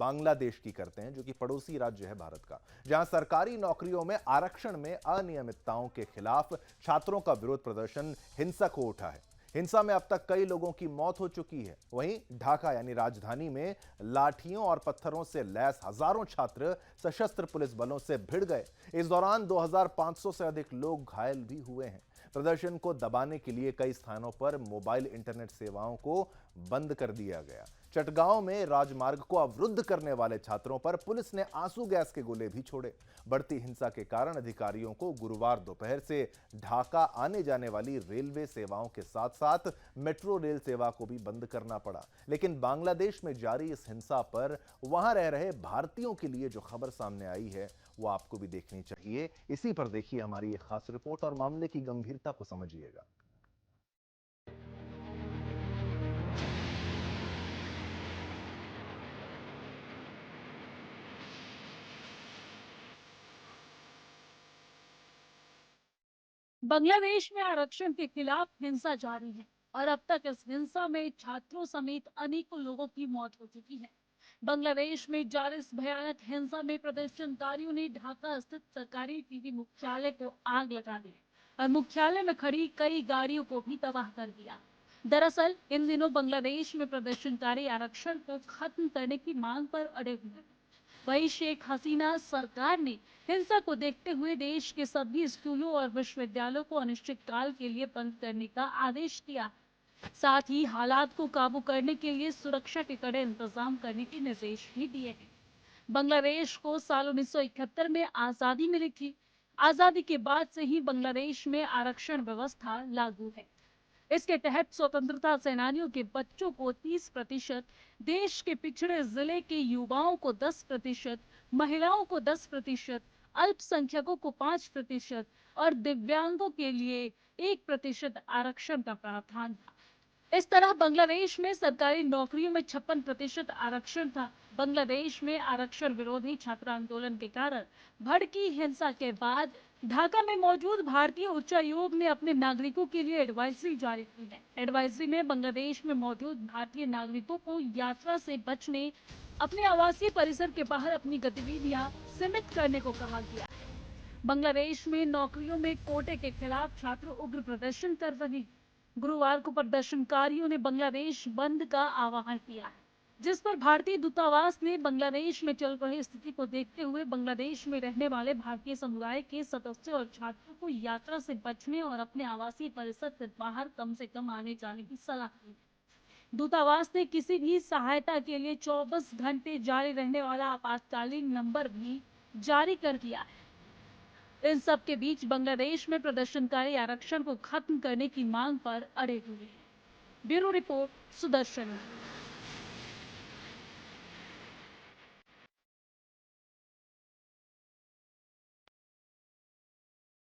बांग्लादेश की करते हैं, जो कि पड़ोसी राज्य है भारत का, जहां सरकारी नौकरियों में आरक्षण में अनियमितताओं के खिलाफ छात्रों का विरोध प्रदर्शन हिंसक हो उठा है। हिंसा में अब तक कई लोगों की मौत हो चुकी है। वहीं ढाका यानी राजधानी में लाठियों और पत्थरों से लैस हजारों छात्र सशस्त्र पुलिस बलों से भिड़ गए। इस दौरान 2500 से अधिक लोग घायल भी हुए हैं। प्रदर्शन को दबाने के लिए कई स्थानों पर मोबाइल इंटरनेट सेवाओं को बंद कर दिया गया। चटगांव में राजमार्ग को अवरुद्ध करने वाले छात्रों पर पुलिस ने आंसू गैस के गोले भी छोड़े। बढ़ती हिंसा के कारण अधिकारियों को गुरुवार दोपहर से ढाका आने जाने वाली रेलवे सेवाओं के साथ साथ मेट्रो रेल सेवा को भी बंद करना पड़ा। लेकिन बांग्लादेश में जारी इस हिंसा पर वहां रह रहे भारतीयों के लिए जो खबर सामने आई है वो आपको भी देखनी चाहिए। इसी पर देखिए हमारी एक खास रिपोर्ट और मामले की गंभीरता को समझिएगा। बांग्लादेश में आरक्षण के खिलाफ हिंसा जारी है और अब तक इस हिंसा में छात्रों समेत अनेकों लोगों की मौत हो चुकी है। बांग्लादेश में जारी इस भयानक हिंसा में प्रदर्शनकारियों ने ढाका स्थित सरकारी टीवी मुख्यालय को आग लगा दी और मुख्यालय में खड़ी कई गाड़ियों को भी तबाह कर दिया। दरअसल इन दिनों बांग्लादेश में प्रदर्शनकारी आरक्षण को खत्म करने की मांग पर अड़े हुए हैं। वहीं शेख हसीना सरकार ने हिंसा को देखते हुए देश के सभी स्कूलों और विश्वविद्यालयों को अनिश्चितकाल के लिए बंद करने का आदेश दिया। साथ ही हालात को काबू करने के लिए सुरक्षा के कड़े इंतजाम करने के निर्देश भी दिए हैं। बांग्लादेश को साल 1971 में आजादी मिली थी। आजादी के बाद से ही बांग्लादेश में आरक्षण व्यवस्था लागू है। इसके तहत स्वतंत्रता सेनानियों के बच्चों को 30%, देश के पिछड़े जिले के युवाओं को 10%, महिलाओं को 10%, अल्पसंख्यकों को 5% और दिव्यांगों के लिए 1% आरक्षण का प्रावधान था। इस तरह बांग्लादेश में सरकारी नौकरियों में 56% आरक्षण था। बांग्लादेश में आरक्षण विरोधी छात्र आंदोलन के कारण भड़की हिंसा के बाद ढाका में मौजूद भारतीय उच्चायोग ने अपने नागरिकों के लिए एडवाइजरी जारी की है। एडवाइजरी में बांग्लादेश में मौजूद भारतीय नागरिकों को यात्रा से बचने, अपने आवासीय परिसर के बाहर अपनी गतिविधियां सीमित करने को कहा गया है। बांग्लादेश में नौकरियों में कोटे के खिलाफ छात्र उग्र प्रदर्शन कर रहे हैं। गुरुवार को प्रदर्शनकारियों ने बांग्लादेश बंद का आह्वान किया, जिस पर भारतीय दूतावास ने बांग्लादेश में चल रही स्थिति को देखते हुए बांग्लादेश में रहने वाले भारतीय समुदाय के सदस्यों और छात्रों को यात्रा से बचने और अपने आवासीय परिसर से बाहर कम से कम आने जाने की सलाह दी। दूतावास ने किसी भी सहायता के लिए 24 घंटे जारी रहने वाला आपातकालीन नंबर भी जारी कर दिया है। इन सब के बीच बांग्लादेश में प्रदर्शनकारी आरक्षण को खत्म करने की मांग पर अड़े हुए हैं। Bureau report, Sudarshan.